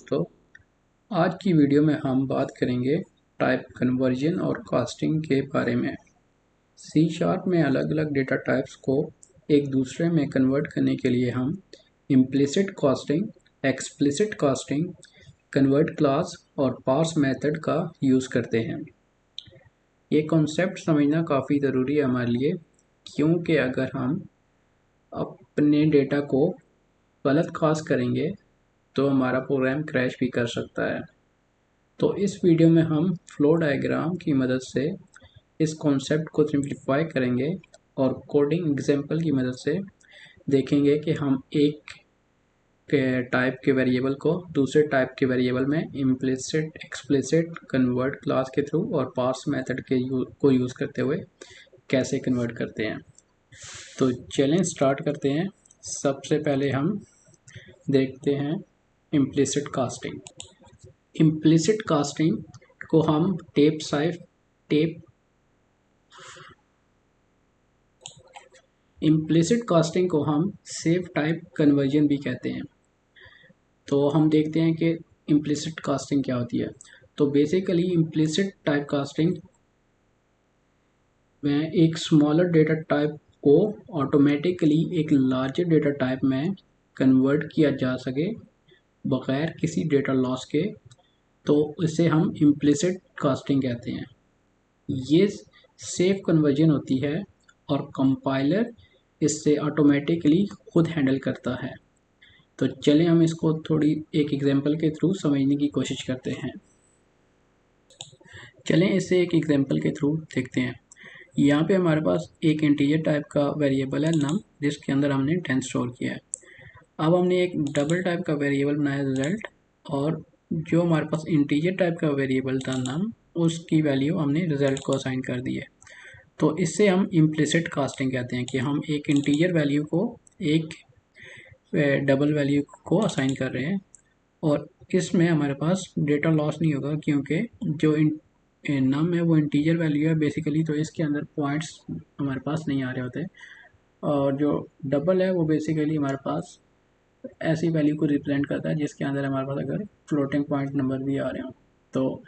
दोस्तों, आज की वीडियो में हम बात करेंगे टाइप कन्वर्जन और कास्टिंग के बारे में। सी शार्प में अलग अलग डेटा टाइप्स को एक दूसरे में कन्वर्ट करने के लिए हम implicit casting, explicit casting, convert class और पार्स मेथड का यूज़ करते हैं। ये कॉन्सेप्ट समझना काफ़ी ज़रूरी है हमारे लिए, क्योंकि अगर हम अपने डेटा को गलत कास्ट करेंगे तो हमारा प्रोग्राम क्रैश भी कर सकता है। तो इस वीडियो में हम फ्लो डायग्राम की मदद से इस कॉन्सेप्ट को सिंप्लीफाई करेंगे और कोडिंग एग्जांपल की मदद से देखेंगे कि हम एक टाइप के वेरिएबल को दूसरे टाइप के वेरिएबल में इम्प्लिसिट, एक्सप्लिसिट, कन्वर्ट क्लास के थ्रू और पार्स मेथड को यूज़ करते हुए कैसे कन्वर्ट करते हैं। तो चलें स्टार्ट करते हैं। सबसे पहले हम देखते हैं इम्प्लिसिट कास्टिंग। इम्प्लिसिट कास्टिंग को हम इम्प्लिसिट कास्टिंग को हम सेफ टाइप कन्वर्जन भी कहते हैं। तो हम देखते हैं कि इम्प्लिसिट कास्टिंग क्या होती है। तो बेसिकली इम्प्लिसिट टाइप कास्टिंग में एक स्मॉलर डेटा टाइप को ऑटोमेटिकली एक लार्जर डेटा टाइप में कन्वर्ट किया जा सके बगैर किसी डेटा लॉस के, तो इसे हम इम्प्लिसिट कास्टिंग कहते हैं। ये सेफ कन्वर्जन होती है और कंपाइलर इससे ऑटोमेटिकली खुद हैंडल करता है। तो चलें हम इसको थोड़ी एक एग्जांपल के थ्रू समझने की कोशिश करते हैं। चलें इसे एक एग्जांपल के थ्रू देखते हैं। यहाँ पे हमारे पास एक इंटीजर टाइप का वेरिएबल है नम, जिसके अंदर हमने 10 स्टोर किया है। अब हमने एक डबल टाइप का वेरिएबल बनाया रिजल्ट, और जो हमारे पास इंटीजर टाइप का वेरिएबल था नम, उसकी वैल्यू हमने रिजल्ट को असाइन कर दी है। तो इससे हम इम्प्लिसिट कास्टिंग कहते हैं कि हम एक इंटीजर वैल्यू को एक डबल वैल्यू को असाइन कर रहे हैं, और इसमें हमारे पास डेटा लॉस नहीं होगा, क्योंकि जो नम है वो इंटीजर वैल्यू है बेसिकली, तो इसके अंदर पॉइंट्स हमारे पास नहीं आ रहे होते। और जो डबल है वो बेसिकली हमारे पास ऐसी वैल्यू को रिप्रेजेंट करता है जिसके अंदर हमारे पास अगर फ्लोटिंग पॉइंट नंबर भी आ रहे हो। तो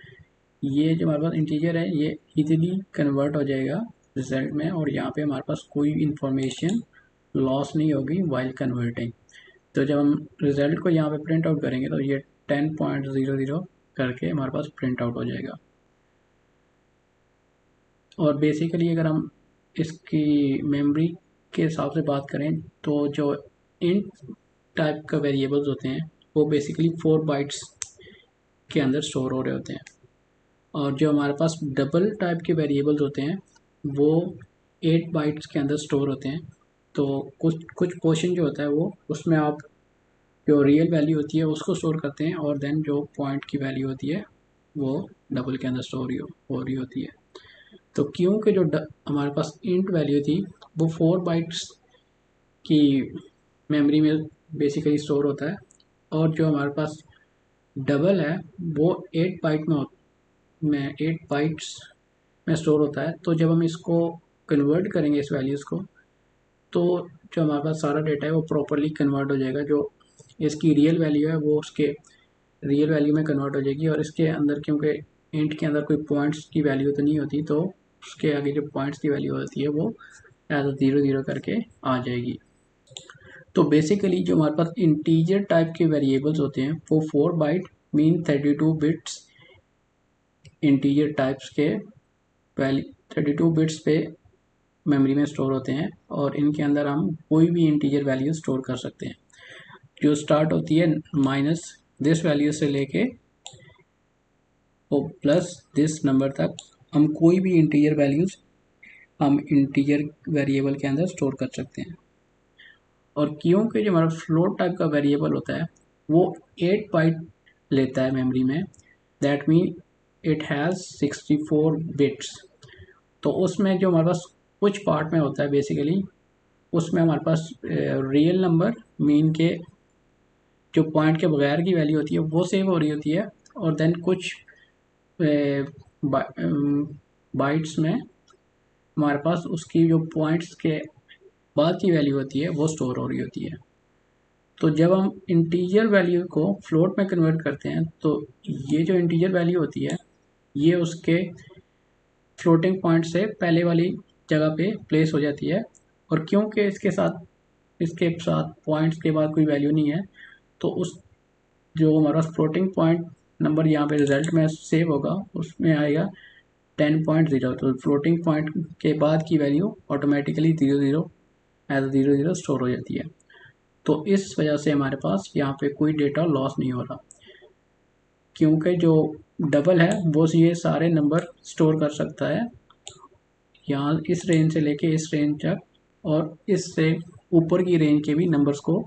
ये जो हमारे पास इंटीजर है ये इजीली कन्वर्ट हो जाएगा रिजल्ट में, और यहाँ पे हमारे पास कोई इंफॉर्मेशन लॉस नहीं होगी वाइल कन्वर्टिंग। तो जब हम रिजल्ट को यहाँ पे प्रिंट आउट करेंगे तो ये 10.00 करके हमारे पास प्रिंट आउट हो जाएगा। और बेसिकली अगर हम इसकी मेमोरी के हिसाब से बात करें तो जो इंट टाइप का वेरिएबल्स होते हैं वो बेसिकली 4 बाइट्स के अंदर स्टोर हो रहे होते हैं, और जो हमारे पास डबल टाइप के वेरिएबल्स होते हैं वो 8 बाइट्स के अंदर स्टोर होते हैं। तो कुछ पोर्शन जो होता है वो उसमें आप जो रियल वैल्यू होती है उसको स्टोर करते हैं, और देन जो पॉइंट की वैल्यू होती है वो डबल के अंदर स्टोर हो रही होती है। तो क्योंकि जो हमारे पास इंट वैल्यू थी वो 4 बाइट्स की मेमोरी में बेसिकली स्टोर होता है, और जो हमारे पास डबल है वो 8 बाइट्स में स्टोर होता है। तो जब हम इसको कन्वर्ट करेंगे इस वैल्यूज़ को, तो जो हमारे पास सारा डेटा है वो प्रॉपरली कन्वर्ट हो जाएगा। जो इसकी रियल वैल्यू है वो उसके रियल वैल्यू में कन्वर्ट हो जाएगी, और इसके अंदर क्योंकि इंट के अंदर कोई पॉइंट्स की वैल्यू तो नहीं होती, तो उसके आगे जो पॉइंट्स की वैल्यू होती है वो एज अ 0 करके आ जाएगी। तो बेसिकली जो हमारे पास इंटीजर टाइप के वेरिएबल्स होते हैं वो 4 byte mean 32 bits integer types के 32 बिट्स पे मेमोरी में स्टोर होते हैं, और इनके अंदर हम कोई भी इंटीजर वैल्यू स्टोर कर सकते हैं जो स्टार्ट होती है माइनस दिस वैल्यू से लेके और प्लस दिस नंबर तक। हम कोई भी इंटीजर वैल्यूज हम इंटीजर वेरिएबल के अंदर स्टोर कर सकते हैं। और क्योंकि जो हमारा फ्लोट टाइप का वेरिएबल होता है वो 8 बाइट लेता है मेमोरी में, that mean it has 64 bits. तो उसमें जो हमारे पास कुछ पार्ट में होता है बेसिकली, उसमें हमारे पास रियल नंबर मीन के जो पॉइंट के बगैर की वैल्यू होती है वो सेव हो रही होती है, और देन कुछ बाइट्स में हमारे पास उसकी जो पॉइंट्स के बाद की वैल्यू होती है वो स्टोर हो रही होती है। तो जब हम इंटीजर वैल्यू को फ्लोट में कन्वर्ट करते हैं तो ये जो इंटीजर वैल्यू होती है ये उसके फ्लोटिंग पॉइंट से पहले वाली जगह पे प्लेस हो जाती है, और क्योंकि इसके साथ पॉइंट्स के बाद कोई वैल्यू नहीं है तो उस जो हमारा फ्लोटिंग पॉइंट नंबर यहाँ पे रिजल्ट में सेव होगा उसमें आएगा 10.0। तो फ्लोटिंग पॉइंट के बाद की वैल्यू ऑटोमेटिकली 00 एज 00 स्टोर हो जाती है। तो इस वजह से हमारे पास यहाँ पे कोई डेटा लॉस नहीं हो रहा, क्योंकि जो डबल है वो ये सारे नंबर स्टोर कर सकता है, यहाँ इस रेंज से लेके इस रेंज तक, और इससे ऊपर की रेंज के भी नंबर्स को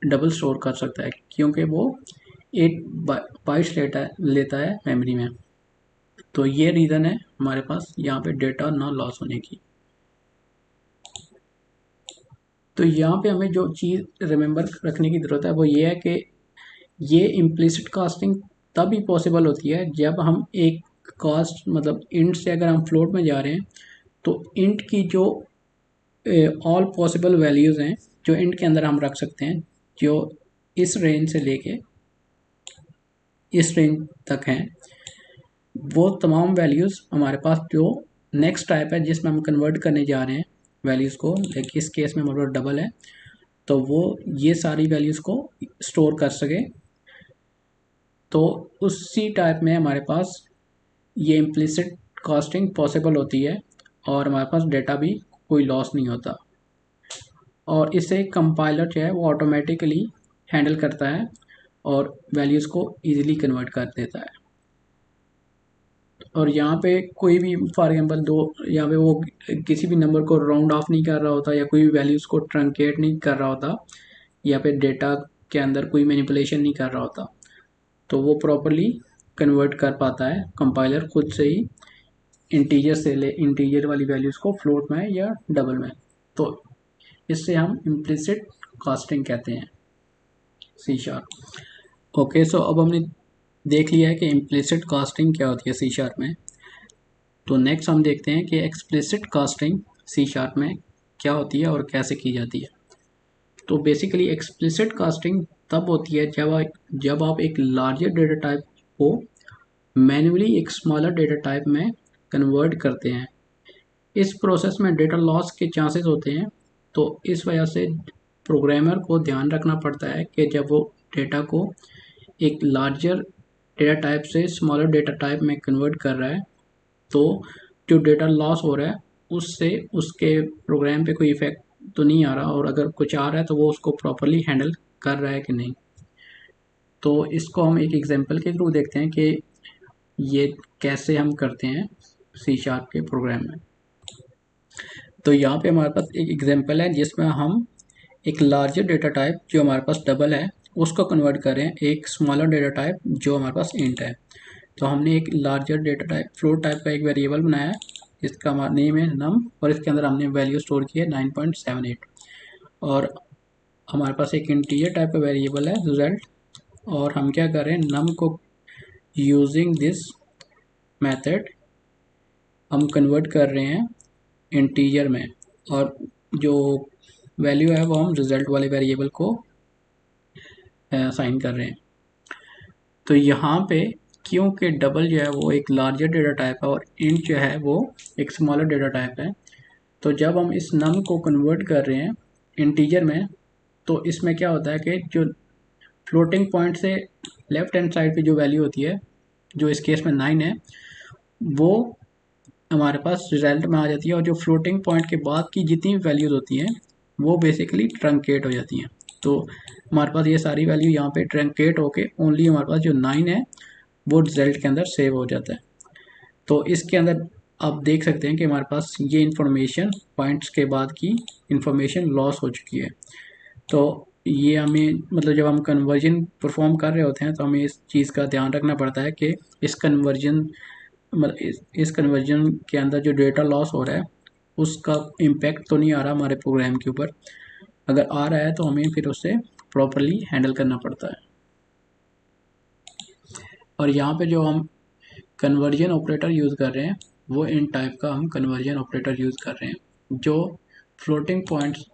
डबल स्टोर कर सकता है, क्योंकि वो 8 बाइट्स लेता है मेमोरी में। तो ये रीज़न है हमारे पास यहाँ पे डेटा ना लॉस होने की। तो यहाँ पे हमें जो चीज़ रिमेंबर रखने की ज़रूरत है वो ये है कि ये इम्प्लिसिट कास्टिंग तभी पॉसिबल होती है जब हम एक कास्ट मतलब इंट से अगर हम फ्लोट में जा रहे हैं तो इंट की जो ऑल पॉसिबल वैल्यूज़ हैं जो इंट के अंदर हम रख सकते हैं, जो इस रेंज से लेके इस रेंज तक हैं, वो तमाम वैल्यूज़ हमारे पास जो नेक्स्ट टाइप है जिसमें हम कन्वर्ट करने जा रहे हैं वैल्यूज़ को, लाइक इस केस में हमारे पास डबल है तो वो ये सारी वैल्यूज़ को स्टोर कर सके। तो उसी टाइप में हमारे पास ये इम्प्लिसिट कास्टिंग पॉसिबल होती है और हमारे पास डेटा भी कोई लॉस नहीं होता, और इसे कंपाइलर जो है वो ऑटोमेटिकली हैंडल करता है और वैल्यूज़ को ईजिली कन्वर्ट कर देता है। और यहाँ पे कोई भी फॉर एग्जांपल यहाँ पे वो किसी भी नंबर को राउंड ऑफ नहीं कर रहा होता या कोई भी वैल्यूज़ को ट्रंकेट नहीं कर रहा होता या फिर डेटा के अंदर कोई मैनिपुलेशन नहीं कर रहा होता, तो वो प्रॉपरली कन्वर्ट कर पाता है कंपाइलर खुद से ही इंटीजर वाली वैल्यूज़ को फ्लोट में या डबल में। तो इससे हम इम्प्लिसिट कास्टिंग कहते हैं C#। ओके, सो अब हमने देख लिया है कि इम्प्लिसिट कास्टिंग क्या होती है C# में। तो नेक्स्ट हम देखते हैं कि एक्सप्लिसिट कास्टिंग C# में क्या होती है और कैसे की जाती है। तो बेसिकली एक्सप्लिसिट कास्टिंग तब होती है जब आप एक लार्जर डेटा टाइप को मैन्युअली एक स्मॉलर डेटा टाइप में कन्वर्ट करते हैं। इस प्रोसेस में डेटा लॉस के चांसेस होते हैं, तो इस वजह से प्रोग्रामर को ध्यान रखना पड़ता है कि जब वो डेटा को एक लार्जर डेटा टाइप से स्मॉलर डेटा टाइप में कन्वर्ट कर रहा है तो जो डेटा लॉस हो रहा है उससे उसके प्रोग्राम पे कोई इफेक्ट तो नहीं आ रहा, और अगर कुछ आ रहा है तो वो उसको प्रॉपरली हैंडल कर रहा है कि नहीं। तो इसको हम एक एग्जांपल के थ्रू देखते हैं कि ये कैसे हम करते हैं C# के प्रोग्राम में। तो यहाँ पे हमारे पास एक एग्जांपल है जिसमें हम एक लार्जर डेटा टाइप जो हमारे पास डबल है उसको कन्वर्ट कर रहे हैं एक स्मॉलर डेटा टाइप जो हमारे पास इंट है। तो हमने एक larger data type float type का एक वेरिएबल बनाया है, इसका हमारा नेम है नम, और इसके अंदर हमने वैल्यू स्टोर की है 9.78, और हमारे पास एक इंटीजर टाइप का वेरिएबल है रिजल्ट, और हम क्या कर रहे हैं नम को यूजिंग दिस मेथड हम कन्वर्ट कर रहे हैं इंटीजर में, और जो वैल्यू है वो हम रिजल्ट वाले वेरिएबल को असाइन कर रहे हैं। तो यहाँ पे क्योंकि डबल जो है वो एक लार्जर डेटा टाइप है और इंट जो है वो एक स्मॉलर डेटा टाइप है, तो जब हम इस नम को कन्वर्ट कर रहे हैं इंटीजर में तो इसमें क्या होता है कि जो फ्लोटिंग पॉइंट से लेफ्ट हैंड साइड पे जो वैल्यू होती है जो इस केस में 9 है वो हमारे पास रिजल्ट में आ जाती है, और जो फ्लोटिंग पॉइंट के बाद की जितनी वैल्यूज़ होती हैं वो बेसिकली ट्रंकेट हो जाती हैं। तो हमारे पास ये सारी वैल्यू यहाँ पे ट्रंकेट होके ओनली हमारे पास जो 9 है वो रिजल्ट के अंदर सेव हो जाता है। तो इसके अंदर आप देख सकते हैं कि हमारे पास ये इन्फॉर्मेशन पॉइंट्स के बाद की इन्फॉर्मेशन लॉस हो चुकी है। तो ये हमें मतलब जब हम कन्वर्जन परफॉर्म कर रहे होते हैं तो हमें इस चीज़ का ध्यान रखना पड़ता है कि इस कन्वर्जन इस कन्वर्जन के अंदर जो डेटा लॉस हो रहा है उसका इम्पेक्ट तो नहीं आ रहा हमारे प्रोग्राम के ऊपर, अगर आ रहा है तो हमें फिर उसे प्रॉपरली हैंडल करना पड़ता है। और यहाँ पे जो हम कन्वर्जन ऑपरेटर यूज़ कर रहे हैं वो इन टाइप का हम कन्वर्जन ऑपरेटर यूज़ कर रहे हैं जो फ्लोटिंग पॉइंट्स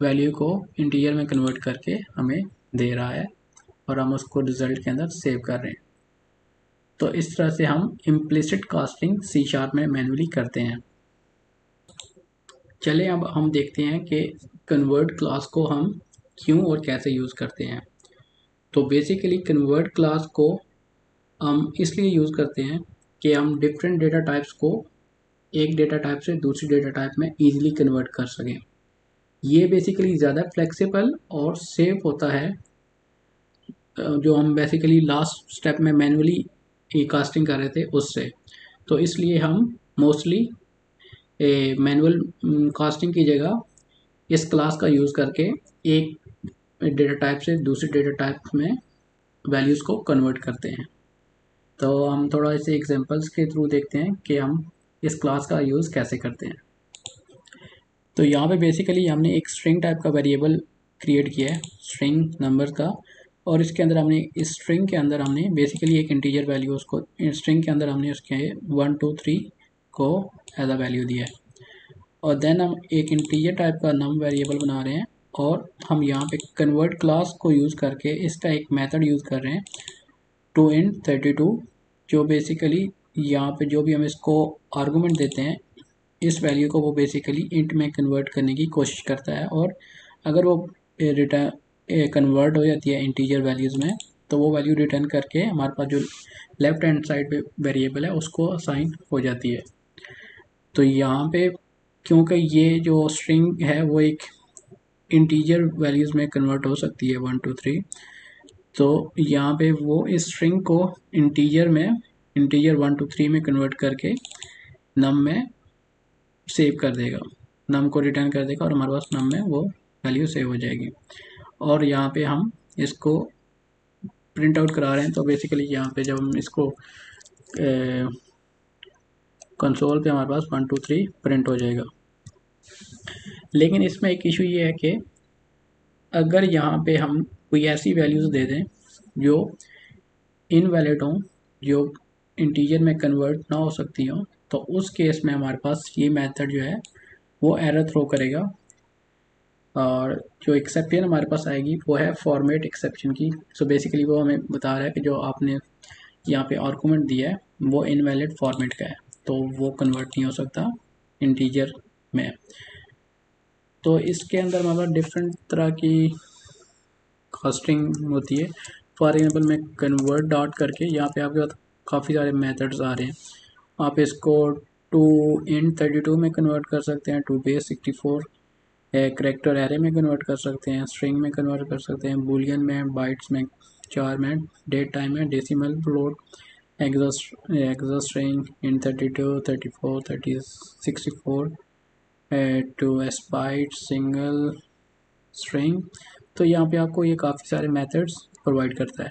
वैल्यू को इंटीजर में कन्वर्ट करके हमें दे रहा है और हम उसको रिजल्ट के अंदर सेव कर रहे हैं। तो इस तरह से हम इम्प्लिसिट कास्टिंग C# में मैन्युअली करते हैं। चले अब हम देखते हैं कि कन्वर्ट क्लास को हम क्यों और कैसे यूज़ करते हैं। तो बेसिकली कन्वर्ट क्लास को हम इसलिए यूज़ करते हैं कि हम डिफरेंट डेटा टाइप्स को एक डेटा टाइप से दूसरी डेटा टाइप में ईजिली कन्वर्ट कर सकें। ये बेसिकली ज़्यादा फ्लेक्सिबल और सेफ होता है, जो हम बेसिकली लास्ट स्टेप में मैन्युअली कास्टिंग कर रहे थे उससे। तो इसलिए हम मोस्टली मैनुअल कास्टिंग की जगह इस क्लास का यूज़ करके एक डेटा टाइप से दूसरी डेटा टाइप में वैल्यूज़ को कन्वर्ट करते हैं। तो हम थोड़ा इसे एग्जांपल्स के थ्रू देखते हैं कि हम इस क्लास का यूज़ कैसे करते हैं। तो यहाँ पे बेसिकली हमने एक स्ट्रिंग टाइप का वेरिएबल क्रिएट किया है, स्ट्रिंग नंबर का, और इसके अंदर हमने इस स्ट्रिंग के अंदर हमने बेसिकली एक इंटीजर वैल्यू उसको स्ट्रिंग के अंदर हमने उसके 1 2 3 को एज अ वैल्यू दिया है। और देन हम एक इंटीजर टाइप का नम वेरिएबल बना रहे हैं और हम यहाँ पे कन्वर्ट क्लास को यूज़ करके इसका एक मेथड यूज़ कर रहे हैं टू इंट 32, जो बेसिकली यहाँ पे जो भी हम इसको आर्गूमेंट देते हैं इस वैल्यू को वो बेसिकली इंट में कन्वर्ट करने की कोशिश करता है, और अगर वो रिटर्न कन्वर्ट हो जाती है इंटीजर वैल्यूज़ में तो वो वैल्यू रिटर्न करके हमारे पास जो लेफ्ट हैंड साइड पे वेरिएबल है उसको असाइन हो जाती है। तो यहाँ पे क्योंकि ये जो स्ट्रिंग है वो एक इंटीजर वैल्यूज़ में कन्वर्ट हो सकती है 1 2 3, तो यहाँ पे वो इस स्ट्रिंग को इंटीजर 1 2 3 में कन्वर्ट करके नम में सेव कर देगा, नम को रिटर्न कर देगा और हमारे पास नम में वो वैल्यू सेव हो जाएगी। और यहाँ पे हम इसको प्रिंट आउट करा रहे हैं, तो बेसिकली यहाँ पे जब हम इसको कंसोल पे हमारे पास 1 2 3 प्रिंट हो जाएगा। लेकिन इसमें एक इशू ये है कि अगर यहाँ पे हम कोई ऐसी वैल्यूज़ दे दें जो इनवैलिड हों, जो इंटीजर में कन्वर्ट ना हो सकती हों, तो उस केस में हमारे पास ये मेथड जो है वो एरर थ्रो करेगा। और जो एक्सेप्शन हमारे पास आएगी वो है फॉर्मेट एक्सेप्शन की। सो बेसिकली वो हमें बता रहा है कि जो आपने यहाँ पे आर्गूमेंट दिया है वो इनवैलिड फॉर्मेट का है, तो वो कन्वर्ट नहीं हो सकता इंटीजर में। तो इसके अंदर हमारे पास डिफरेंट तरह की कास्टिंग होती है। फॉर एग्जाम्पल मैं कन्वर्ट डॉट करके यहाँ पे आपके पास काफ़ी सारे मेथड्स आ रहे हैं। आप इसको टू इंट 32 में कन्वर्ट कर सकते हैं, टू बेस 64 करेक्टर एरे में कन्वर्ट कर सकते हैं, स्ट्रिंग में कन्वर्ट कर सकते हैं, बूलियन में, बाइट्स में, चार में, डेट टाइम में, डेसिमल, फ्लोट, एक्सा स्ट्रिंग, इन 32 34 30 64 टू बाइट, सिंगल स्ट्रिंग। तो यहाँ पे आपको ये काफ़ी सारे मेथड्स प्रोवाइड करता है।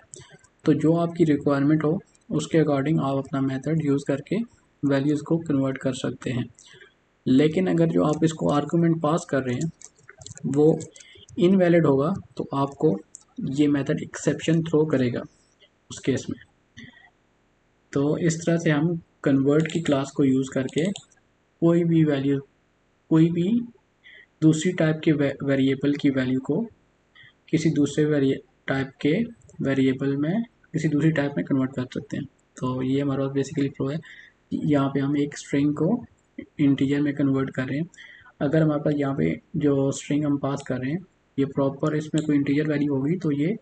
तो जो आपकी रिक्वायरमेंट हो उसके अकॉर्डिंग आप अपना मेथड यूज़ करके वैल्यूज़ को कन्वर्ट कर सकते हैं। लेकिन अगर जो आप इसको आर्गूमेंट पास कर रहे हैं वो इनवैलिड होगा तो आपको ये मेथड एक्सेप्शन थ्रो करेगा उस केस में। तो इस तरह से हम कन्वर्ट की क्लास को यूज़ करके कोई भी वैल्यू, कोई भी दूसरी टाइप के वेरिएबल की वैल्यू को किसी दूसरे टाइप के वेरिएबल में किसी दूसरी टाइप में कन्वर्ट कर सकते हैं। तो ये हमारा बेसिकली फ्लो है। यहाँ पे हम एक स्ट्रिंग को इंटीजर में कन्वर्ट कर रहे हैं। अगर हमारे पास यहाँ पे जो स्ट्रिंग हम पास कर रहे हैं ये प्रॉपर इसमें कोई इंटीजर वैल्यू होगी तो ये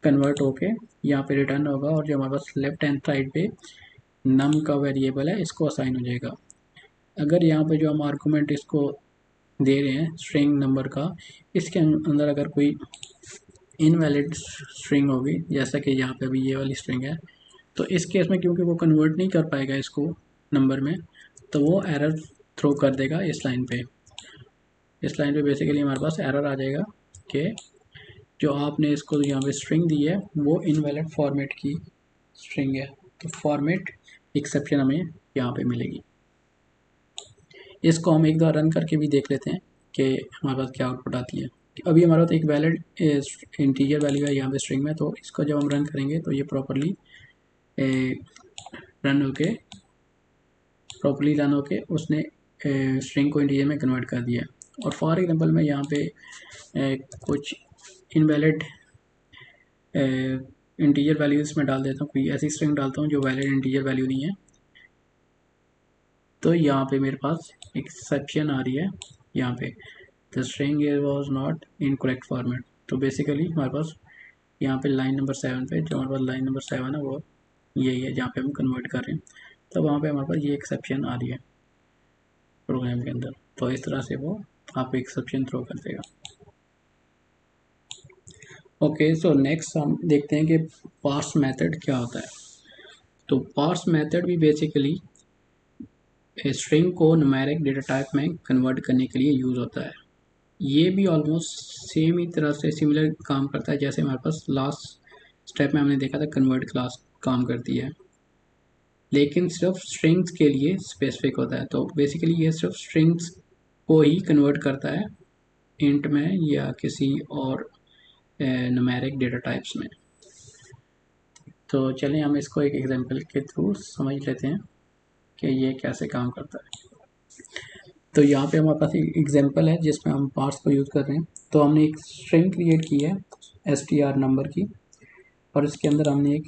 कन्वर्ट होके यहाँ पे रिटर्न होगा, और जो हमारे पास लेफ्ट हैंड साइड पे नम का वेरिएबल है इसको असाइन हो जाएगा। अगर यहाँ पे जो हम आर्गूमेंट इसको दे रहे हैं स्ट्रिंग नंबर का, इसके अंदर अगर कोई इनवैलिड स्ट्रिंग होगी, जैसा कि यहाँ पे अभी ये वाली स्ट्रिंग है, तो इस केस में क्योंकि वो कन्वर्ट नहीं कर पाएगा इसको नंबर में, तो वो एरर थ्रो कर देगा इस लाइन पे। इस लाइन पे बेसिकली हमारे पास एरर आ जाएगा कि जो आपने इसको यहाँ पे स्ट्रिंग दी है वो इनवैलिड फॉर्मेट की स्ट्रिंग है। तो फॉर्मेट एक्सेप्शन हमें यहाँ पे मिलेगी। इसको हम एक बार रन करके भी देख लेते हैं कि हमारे पास क्या आउटपुट आती है। अभी हमारे पास एक वैलिड इंटीजर वैल्यू है यहाँ पे स्ट्रिंग में, तो इसको जब हम रन करेंगे तो ये प्रॉपरली रन होके उसने स्ट्रिंग को इंटीजर में कन्वर्ट कर दिया। और फॉर एग्जांपल मैं यहाँ पे कुछ इनवैलिड इंटीजर वैल्यूज में डाल देता हूँ, कोई ऐसी स्ट्रिंग डालता हूँ जो वैलिड इंटीजर वैल्यू नहीं है, तो यहाँ पे मेरे पास एक्सेप्शन आ रही है यहाँ पे, the string was not in correct format. तो बेसिकली हमारे पास यहाँ पे लाइन नंबर 7 पे, जो हमारे पास लाइन नंबर 7 है वो यही है जहाँ पे हम कन्वर्ट कर रहे हैं, तो वहाँ पे हमारे पास ये एक्सेप्शन आ रही है प्रोग्राम के अंदर। तो इस तरह से वो आपको एक्सेप्शन थ्रो कर देगा। ओके, सो नेक्स्ट हम देखते हैं कि पार्स मेथड क्या होता है। तो पार्स मेथड भी बेसिकली स्ट्रिंग को न्यूमेरिक डेटा टाइप में कन्वर्ट करने के लिए यूज़ होता है। ये भी ऑलमोस्ट सेम ही तरह से सिमिलर काम करता है जैसे हमारे पास लास्ट स्टेप में हमने देखा था कन्वर्ट क्लास काम करती है, लेकिन सिर्फ स्ट्रिंग्स के लिए स्पेसिफिक होता है। तो बेसिकली ये सिर्फ स्ट्रिंग्स को ही कन्वर्ट करता है इंट में या किसी और न्यूमेरिक डेटा टाइप्स में। तो चलिए हम इसको एक एग्जांपल के थ्रू समझ लेते हैं कि ये कैसे काम करता है। तो यहाँ पे हमारे पास एक एग्जांपल है जिसमें हम पार्स को यूज़ कर रहे हैं। तो हमने एक स्ट्रिंग क्रिएट की है str नंबर की, और इसके अंदर हमने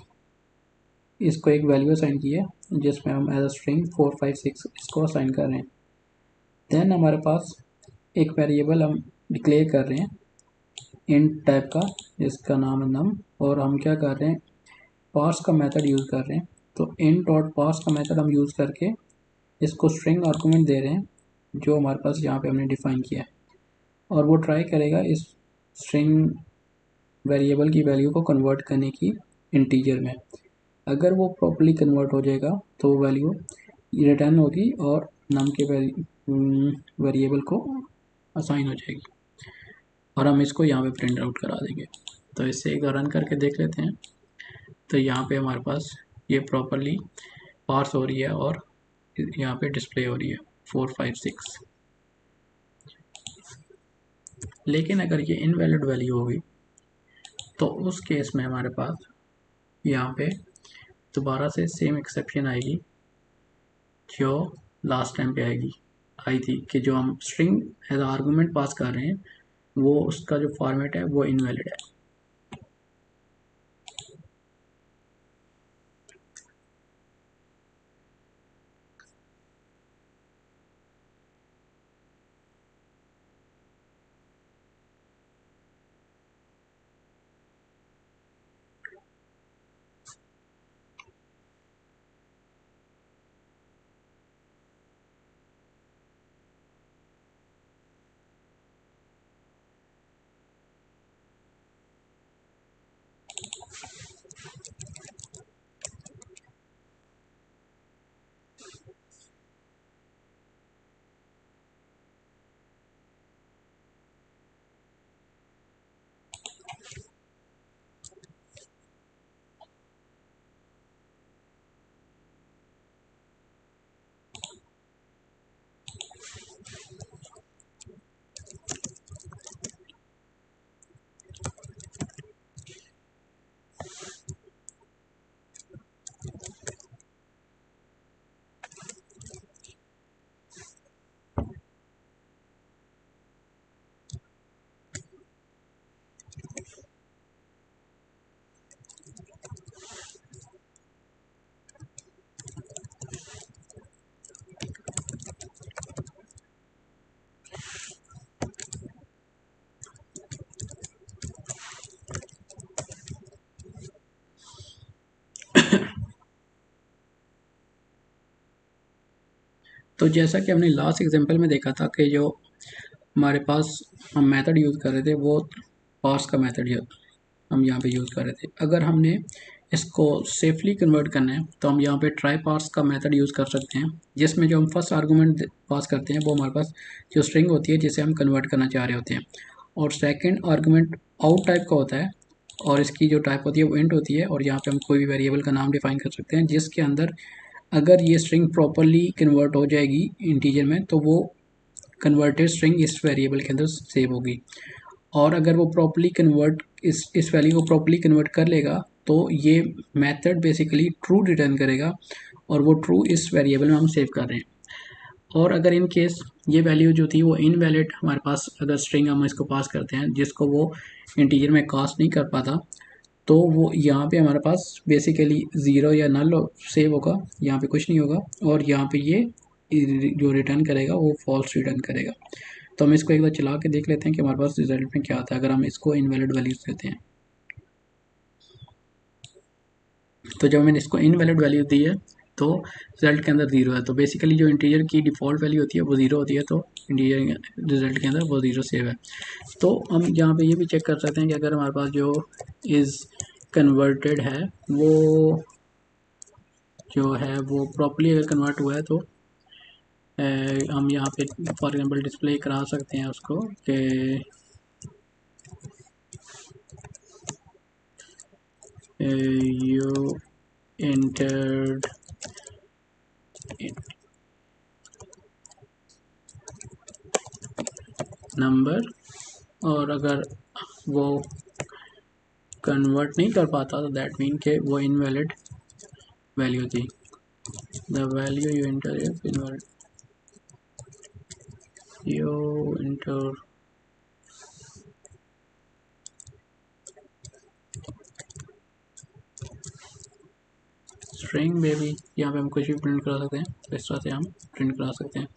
इसको एक वैल्यू असाइन की है जिसमें हम एज अ स्ट्रिंग 456 इसको असाइन कर रहे हैं। देन हमारे पास एक वेरिएबल हम डिक्लेयर कर रहे हैं इंट टाइप का जिसका नाम है नम, और हम क्या कर रहे हैं, पार्स का मेथड यूज़ कर रहे हैं। तो इंट डॉट पार्स का मेथड हम यूज़ करके इसको स्ट्रिंग आर्गूमेंट दे रहे हैं जो हमारे पास यहाँ पे हमने डिफाइन किया है, और वो ट्राई करेगा इस स्ट्रिंग वेरिएबल की वैल्यू को कन्वर्ट करने की इंटीजर में। अगर वो प्रॉपर्ली कन्वर्ट हो जाएगा तो वैल्यू रिटर्न होगी और नम के वेरिएबल को असाइन हो जाएगी, और हम इसको यहाँ पे प्रिंट आउट करा देंगे। तो इससे एक रन करके देख लेते हैं। तो यहाँ पे हमारे पास ये प्रॉपर्ली पार्स हो रही है और यहाँ पे डिस्प्ले हो रही है 456। लेकिन अगर ये इनवैलिड वैल्यू होगी तो उस केस में हमारे पास यहाँ पे दोबारा से सेम एक्सेप्शन आएगी जो लास्ट टाइम पे आई थी कि जो हम स्ट्रिंग एज आर्गूमेंट पास कर रहे हैं वो उसका जो फॉर्मेट है वो इनवैलिड है। तो जैसा कि हमने लास्ट एग्जांपल में देखा था कि जो हमारे पास हम मेथड यूज़ कर रहे थे वो पार्स का मेथड हम यहाँ पे यूज़ कर रहे थे। अगर हमने इसको सेफली कन्वर्ट करना है तो हम यहाँ पे ट्राई पार्स का मेथड यूज़ कर सकते हैं, जिसमें जो हम फर्स्ट आर्गूमेंट पास करते हैं वो हमारे पास जो स्ट्रिंग होती है जिसे हम कन्वर्ट करना चाह रहे होते हैं, और सेकेंड आर्गूमेंट आउट टाइप का होता है और इसकी जो टाइप होती है वो इंट होती है, और यहाँ पे हम कोई भी वेरिएबल का नाम डिफाइन कर सकते हैं जिसके अंदर अगर ये स्ट्रिंग प्रॉपरली कन्वर्ट हो जाएगी इंटीजर में तो वो कन्वर्टेड स्ट्रिंग इस वेरिएबल के अंदर सेव होगी, और अगर वो प्रॉपरली कन्वर्ट इस वैल्यू को प्रॉपरली कन्वर्ट कर लेगा तो ये मेथड बेसिकली ट्रू रिटर्न करेगा, और वो ट्रू इस वेरिएबल में हम सेव कर रहे हैं। और अगर इन केस ये वैल्यू जो थी वो इनवैलिड हमारे पास, अगर स्ट्रिंग हम इसको पास करते हैं जिसको वो इंटीजर में कास्ट नहीं कर पाता, तो वो यहाँ पे हमारे पास बेसिकली ज़ीरो या नल सेव होगा, यहाँ पे कुछ नहीं होगा, और यहाँ पे ये जो रिटर्न करेगा वो फॉल्स रिटर्न करेगा। तो हम इसको एक बार चला के देख लेते हैं कि हमारे पास रिजल्ट में क्या आता है अगर हम इसको इनवैलिड वैल्यूज देते हैं। तो जब मैंने इसको इनवैलिड वैल्यू दी है तो रिजल्ट के अंदर ज़ीरो है, तो बेसिकली जो इंटीजर की डिफ़ॉल्ट वैल्यू होती है वो ज़ीरो होती है, तो इंटीजर रिजल्ट के अंदर वो ज़ीरो सेव है। तो हम यहाँ पे ये भी चेक कर सकते हैं कि अगर हमारे पास जो इज़ कन्वर्टेड है वो जो है वो प्रॉपर्ली अगर कन्वर्ट हुआ है, तो हम यहाँ पे फॉर एग्जांपल डिस्प्ले करा सकते हैं उसको कि you entered नंबर, और अगर वो कन्वर्ट नहीं कर पाता तो दैट मीन के वो इनवैलिड वैल्यू थी। The value you enter is invalid, you enter string baby, यहाँ पे हम कुछ भी प्रिंट करा सकते हैं, तो इस तरह से हम प्रिंट करा सकते हैं।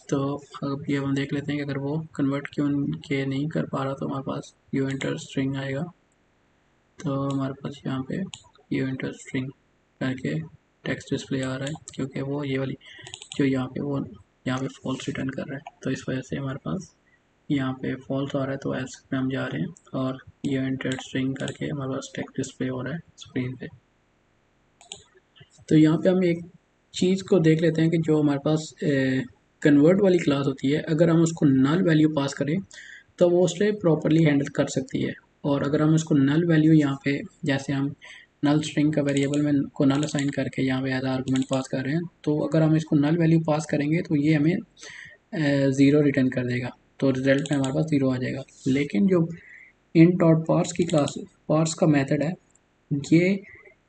तो अब ये हम देख लेते हैं कि अगर वो कन्वर्ट क्यों के नहीं कर पा रहा तो हमारे पास यू एंटर स्ट्रिंग आएगा। तो हमारे पास यहाँ पे यू एंटर स्ट्रिंग करके टेक्स्ट डिस्प्ले आ रहा है, क्योंकि वो ये वाली जो यहाँ पे वो यहाँ पे फॉल्स रिटर्न कर रहा है, तो इस वजह से हमारे पास यहाँ पे फॉल्स आ रहा है। तो ऐसे में हम जा रहे हैं और यू एंटर स्ट्रिंग करके हमारे पास टेक्स्ट डिस्प्ले हो रहा है स्क्रीन पे। तो यहाँ पे हम एक चीज़ को देख लेते हैं कि जो हमारे पास कन्वर्ट वाली क्लास होती है, अगर हम उसको नल वैल्यू पास करें तो वो उसे प्रॉपरली हैंडल कर सकती है। और अगर हम उसको नल वैल्यू यहाँ पे, जैसे हम नल स्ट्रिंग का वेरिएबल में को नल असाइन करके यहाँ पे एज आर्गुमेंट पास कर रहे हैं, तो अगर हम इसको नल वैल्यू पास करेंगे तो ये हमें ज़ीरो रिटर्न कर देगा, तो रिजल्ट में हमारे पास ज़ीरो आ जाएगा। लेकिन जो इंट और पार्स की क्लास, पार्स का मेथड है, ये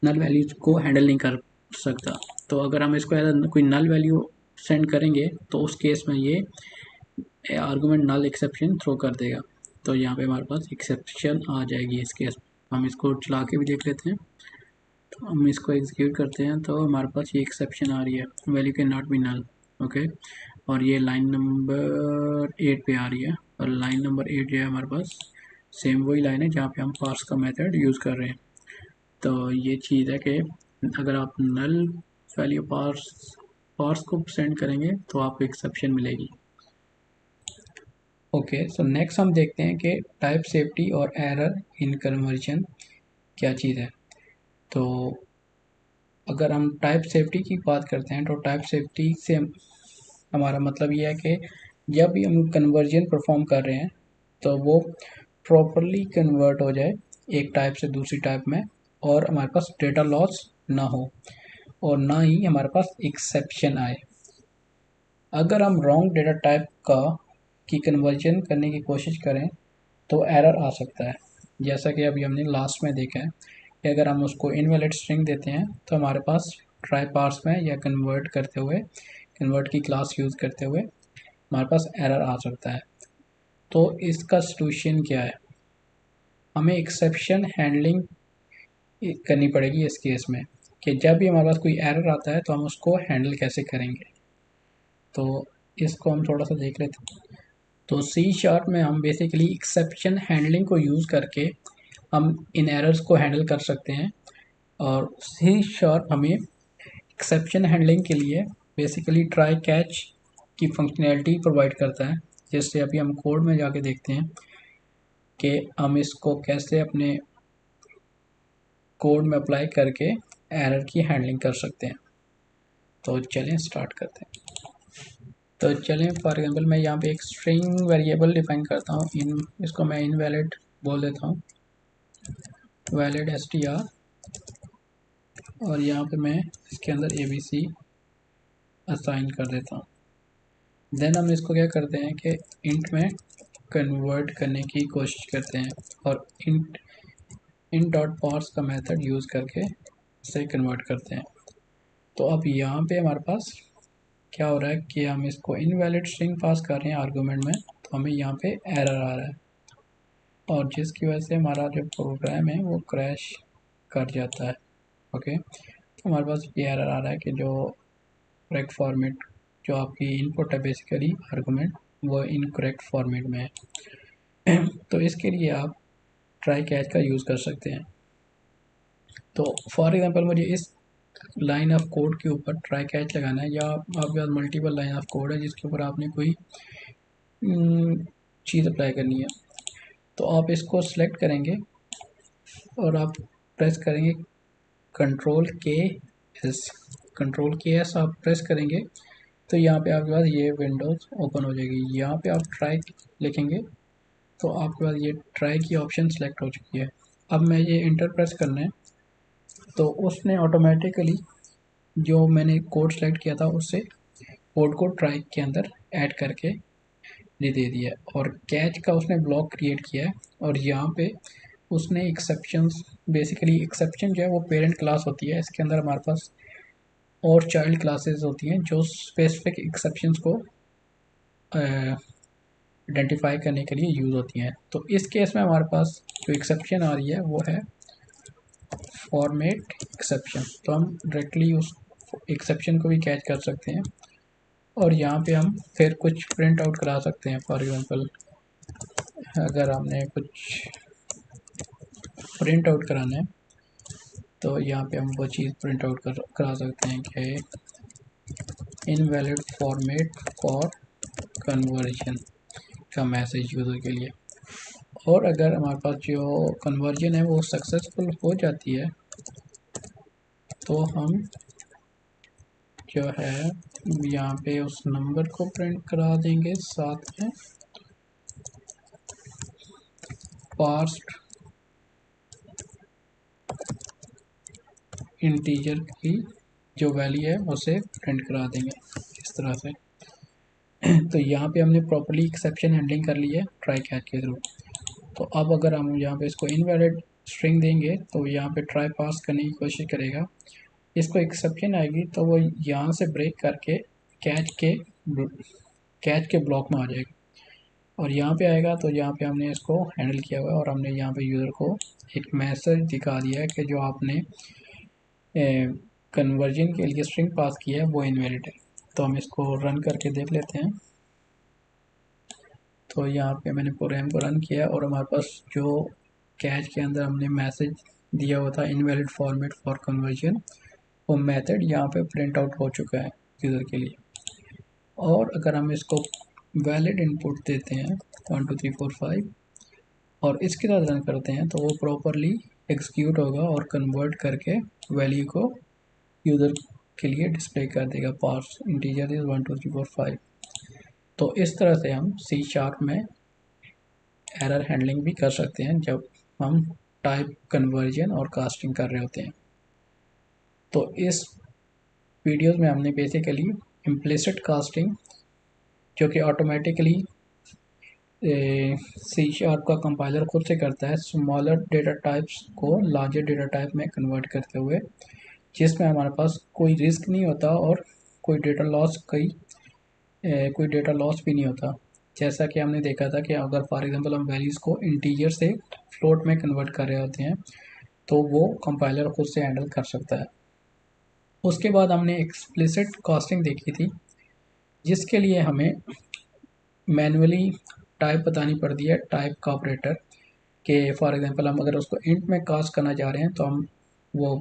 नल वैल्यूज को हैंडल नहीं कर सकता। तो अगर हम इसको एज कोई नल वैल्यू सेंड करेंगे तो उस केस में ये आर्गुमेंट नल एक्सेप्शन थ्रो कर देगा, तो यहाँ पे हमारे पास एक्सेप्शन आ जाएगी इस केस में। हम इसको चला के भी देख लेते हैं, तो हम इसको एग्जीक्यूट करते हैं तो हमारे पास ये एक्सेप्शन आ रही है, value can not be null. Okay, और ये लाइन नंबर 8 पे आ रही है, और लाइन नंबर 8 जो है हमारे पास सेम वही लाइन है जहाँ पे हम पार्स का मेथड यूज़ कर रहे हैं। तो ये चीज़ है कि अगर आप नल वैल्यू पार्स पार्स को सेंड करेंगे तो आपको एक्सेप्शन मिलेगी। ओके, सो नेक्स्ट हम देखते हैं कि टाइप सेफ्टी और एरर इन कन्वर्जन क्या चीज़ है। तो अगर हम टाइप सेफ्टी की बात करते हैं तो टाइप सेफ्टी से हमारा मतलब ये है कि जब भी हम कन्वर्जन परफॉर्म कर रहे हैं तो वो प्रॉपरली कन्वर्ट हो जाए एक टाइप से दूसरी टाइप में, और हमारे पास डेटा लॉस ना हो, और ना ही हमारे पास एक्सेप्शन आए। अगर हम रॉन्ग डेटा टाइप का की कन्वर्जन करने की कोशिश करें तो एरर आ सकता है, जैसा कि अभी हमने लास्ट में देखा है कि अगर हम उसको इनवैलिड स्ट्रिंग देते हैं तो हमारे पास ट्राई पार्स में या कन्वर्ट करते हुए, कन्वर्ट की क्लास यूज़ करते हुए हमारे पास एरर आ सकता है। तो इसका सलूशन क्या है, हमें एक्सेप्शन हैंडलिंग करनी पड़ेगी इस केस में, कि जब भी हमारे पास कोई एरर आता है तो हम उसको हैंडल कैसे करेंगे। तो इसको हम थोड़ा सा देख लेते हैं। तो सी शार्प में हम बेसिकली एक्सेप्शन हैंडलिंग को यूज़ करके हम इन एरर्स को हैंडल कर सकते हैं, और सी शार्प हमें एक्सेप्शन हैंडलिंग के लिए बेसिकली ट्राई कैच की फंक्शनैलिटी प्रोवाइड करता है। जैसे अभी हम कोड में जाके देखते हैं कि हम इसको कैसे अपने कोड में अप्लाई करके एरर की हैंडलिंग कर सकते हैं। तो चलें स्टार्ट करते हैं। तो चलें फॉर एग्जांपल मैं यहाँ पे एक स्ट्रिंग वेरिएबल डिफाइन करता हूँ, इन इसको मैं इनवैलिड बोल देता हूँ, वैलिड str, और यहाँ पे मैं इसके अंदर abc असाइन कर देता हूँ। देन हम इसको क्या करते हैं कि इंट में कन्वर्ट करने की कोशिश करते हैं, और int डॉट पार्स का मेथड यूज़ करके इसे कन्वर्ट करते हैं। तो अब यहाँ पे हमारे पास क्या हो रहा है कि हम इसको इनवैलिड स्ट्रिंग पास कर रहे हैं आर्गुमेंट में, तो हमें यहाँ पे एरर आ रहा है और जिसकी वजह से हमारा जो प्रोग्राम है वो क्रैश कर जाता है। ओके, तो हमारे पास ये एरर आ रहा है कि जो करेक्ट फॉर्मेट, जो आपकी इनपुट है बेसिकली आर्गुमेंट, वो इनकरेक्ट फॉर्मेट में है। तो इसके लिए आप ट्राई कैच का यूज़ कर सकते हैं। तो फॉर एग्जांपल मुझे इस लाइन ऑफ कोड के ऊपर ट्राई कैच लगाना है, या आपके पास मल्टीपल लाइन ऑफ कोड है जिसके ऊपर आपने कोई चीज़ अप्लाई करनी है, तो आप इसको सिलेक्ट करेंगे और आप प्रेस करेंगे कंट्रोल के एस आप प्रेस करेंगे, तो यहाँ पे आपके पास ये विंडोज़ ओपन हो जाएगी। यहाँ पे आप ट्राई लिखेंगे तो आपके पास ये ट्राई की ऑप्शन सेलेक्ट हो चुकी है। अब मैं ये इंटर प्रेस करना है, तो उसने ऑटोमेटिकली जो मैंने कोड सेलेक्ट किया था उससे कोड को ट्राई के अंदर ऐड करके ये दे दिया है, और कैच का उसने ब्लॉक क्रिएट किया है। और यहाँ पे उसने एक्सेप्शंस, बेसिकली एक्सेप्शन जो है वो पेरेंट क्लास होती है, इसके अंदर हमारे पास और चाइल्ड क्लासेस होती हैं जो स्पेसिफिक एक्सेप्शंस को आइडेंटिफाई करने के लिए यूज़ होती हैं। तो इस केस में हमारे पास जो एक्सेप्शन आ रही है वो है फॉर्मेट एक्सेप्शन, तो हम डायरेक्टली उस एक्सेप्शन को भी कैच कर सकते हैं और यहाँ पे हम फिर कुछ प्रिंट आउट करा सकते हैं। फॉर एग्जांपल अगर हमने कुछ प्रिंट आउट कराना है तो यहाँ पे हम वो चीज़ प्रिंट आउट करा सकते हैं कि इनवैलिड फॉर्मेट फॉर कन्वर्जन का मैसेज यूज़र के लिए। और अगर हमारे पास जो कन्वर्जन है वो सक्सेसफुल हो जाती है तो हम जो है यहाँ पे उस नंबर को प्रिंट करा देंगे, साथ में पास्ट इंटीजर की जो वैल्यू है उसे प्रिंट करा देंगे इस तरह से। तो यहाँ पे हमने प्रॉपर्ली एक्सेप्शन हैंडलिंग कर ली है ट्राई कैच के थ्रू। तो अब अगर हम यहाँ पे इसको इनवैलिड स्ट्रिंग देंगे तो यहाँ पे ट्राई पास करने की कोशिश करेगा, इसको एक्सेप्शन आएगी तो वो यहाँ से ब्रेक करके कैच के ब्लॉक में आ जाएगा और यहाँ पे आएगा। तो यहाँ पे हमने इसको हैंडल किया हुआ है और हमने यहाँ पे यूज़र को एक मैसेज दिखा दिया है कि जो आपने कन्वर्जन के लिए स्ट्रिंग पास किया है वो इनवैलिड है। तो हम इसको रन करके देख लेते हैं। तो यहाँ पे मैंने प्रोग्राम को रन किया और हमारे पास जो कैच के अंदर हमने मैसेज दिया हुआ था इनवैलिड फॉर्मेट फॉर कन्वर्जन, वो मेथड यहाँ पे प्रिंट आउट हो चुका है यूज़र के लिए। और अगर हम इसको वैलिड इनपुट देते हैं 1 2 3 4 5 और इसके साथ रन करते हैं तो वो प्रॉपरली एग्जीक्यूट होगा और कन्वर्ट करके वैल्यू को यूज़र के लिए डिस्प्ले कर देगा। Parse integer is 1 2 3 4 5। तो इस तरह से हम C# में एरर हैंडलिंग भी कर सकते हैं जब हम टाइप कन्वर्जन और कास्टिंग कर रहे होते हैं। तो इस वीडियोस में हमने बेसिकली इम्प्लिसिट कास्टिंग, जो कि ऑटोमेटिकली C# का कंपाइलर खुद से करता है, स्मॉलर डेटा टाइप्स को लार्जर डेटा टाइप में कन्वर्ट करते हुए, जिसमें हमारे पास कोई रिस्क नहीं होता और कोई डेटा लॉस भी नहीं होता। जैसा कि हमने देखा था कि अगर फॉर एग्जांपल हम वैल्यूज़ को इंटीजर से फ्लोट में कन्वर्ट कर रहे होते हैं तो वो कंपाइलर खुद से हैंडल कर सकता है। उसके बाद हमने एक्सप्लिसिट कास्टिंग देखी थी, जिसके लिए हमें मैनुअली टाइप बतानी पड़ती है, टाइप का ऑपरेटर के। फॉर एग्जांपल हम अगर उसको इंट में कास्ट करना चाह रहे हैं तो हम वो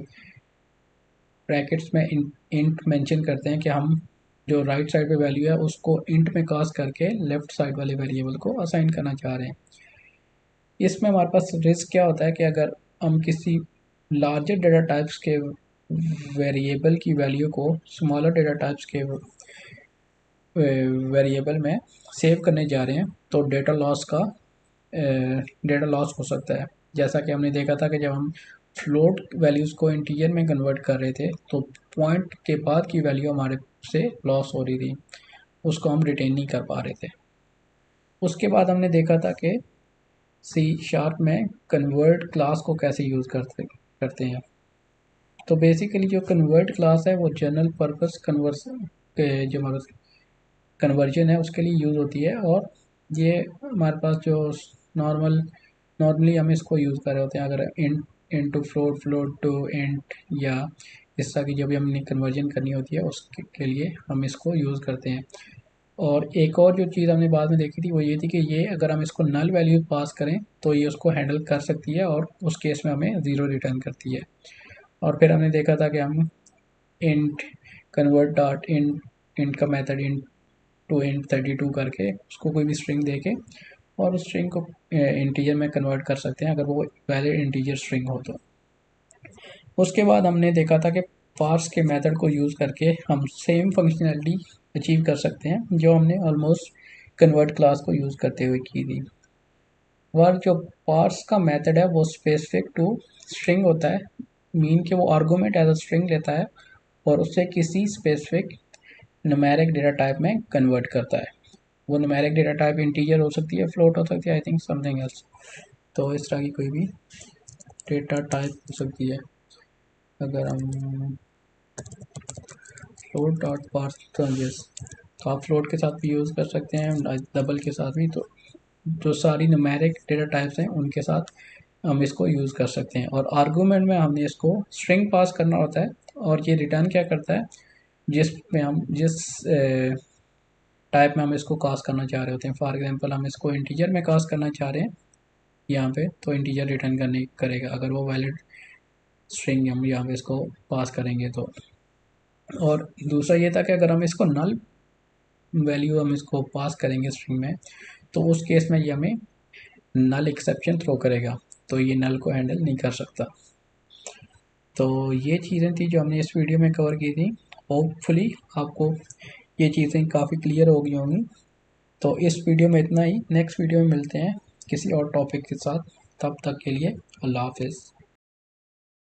ब्रैकेट्स में इंट मेंशन करते हैं कि हम जो राइट साइड पे वैल्यू है उसको इंट में कास्ट करके लेफ्ट साइड वाले वेरिएबल को असाइन करना चाह रहे हैं। इसमें हमारे पास रिस्क क्या होता है कि अगर हम किसी लार्जर डेटा टाइप्स के वेरिएबल की वैल्यू को स्मॉलर डेटा टाइप्स के वेरिएबल में सेव करने जा रहे हैं तो डेटा लॉस हो सकता है। जैसा कि हमने देखा था कि जब हम फ्लोट वैल्यूज़ को इंटीजर में कन्वर्ट कर रहे थे तो पॉइंट के बाद की वैल्यू हमारे से लॉस हो रही थी, उसको हम रिटेन नहीं कर पा रहे थे। उसके बाद हमने देखा था कि C# में कन्वर्ट क्लास को कैसे यूज़ करते हैं। तो बेसिकली जो कन्वर्ट क्लास है वो जनरल पर्पस जो हमारा कन्वर्जन है उसके लिए यूज़ होती है। और ये हमारे पास जो नॉर्मली हम इसको यूज़ कर रहे होते हैं, अगर int to float, float to int, या इस तरह की जब भी हमने कन्वर्जन करनी होती है उसके के लिए हम इसको यूज़ करते हैं। और एक और जो चीज़ हमने बाद में देखी थी वो ये थी कि ये अगर हम इसको नल वैल्यू पास करें तो ये उसको हैंडल कर सकती है और उस केस में हमें ज़ीरो रिटर्न करती है। और फिर हमने देखा था कि हम इंट कन्वर्ट डॉट इंट का मेथड इंट टू इंट 32 करके उसको कोई भी स्ट्रिंग दे के और उस स्ट्रिंग को इंटीजर में कन्वर्ट कर सकते हैं अगर वो वैलिड इंटीजर स्ट्रिंग हो तो। उसके बाद हमने देखा था कि पार्स के मेथड को यूज़ करके हम सेम फंक्शनैलिटी अचीव कर सकते हैं जो हमने ऑलमोस्ट कन्वर्ट क्लास को यूज़ करते हुए की थी। और जो पार्स का मेथड है वो स्पेसिफिक टू स्ट्रिंग होता है, मीन कि वो आर्गूमेंट एज अ स्ट्रिंग लेता है और उससे किसी स्पेसिफिक न्यूमेरिक डेटा टाइप में कन्वर्ट करता है। वो न्यूमेरिक डेटा टाइप इंटीजर हो सकती है, फ्लोट हो सकती है, आई थिंक समथिंग एल्स। तो इस तरह की कोई भी डेटा टाइप हो सकती है। अगर हम फ्लोट डॉट पार्स तो यस, तो आप फ्लोट के साथ भी यूज़ कर सकते हैं, डबल के साथ भी। तो जो सारी न्यूमेरिक डेटा टाइप्स हैं उनके साथ हम इसको यूज़ कर सकते हैं। और आर्गूमेंट में हमने इसको स्ट्रिंग पास करना होता है और ये रिटर्न क्या करता है, जिस टाइप में हम इसको कास्ट करना चाह रहे होते हैं। फॉर एग्जांपल हम इसको इंटीजर में कास्ट करना चाह रहे हैं यहाँ पे, तो इंटीजर रिटर्न करने करेगा अगर वो वैलिड स्ट्रिंग हम यहाँ पे इसको पास करेंगे तो। और दूसरा ये था कि अगर हम इसको नल वैल्यू हम इसको पास करेंगे स्ट्रिंग में तो उस केस में ये हमें नल एक्सेप्शन थ्रो करेगा, तो ये नल को हैंडल नहीं कर सकता। तो ये चीज़ें थी जो हमने इस वीडियो में कवर की थी। होपफुली आपको ये चीज़ें काफ़ी क्लियर हो गई होंगी। तो इस वीडियो में इतना ही, नेक्स्ट वीडियो में मिलते हैं किसी और टॉपिक के साथ। तब तक के लिए अल्लाह हाफिज़।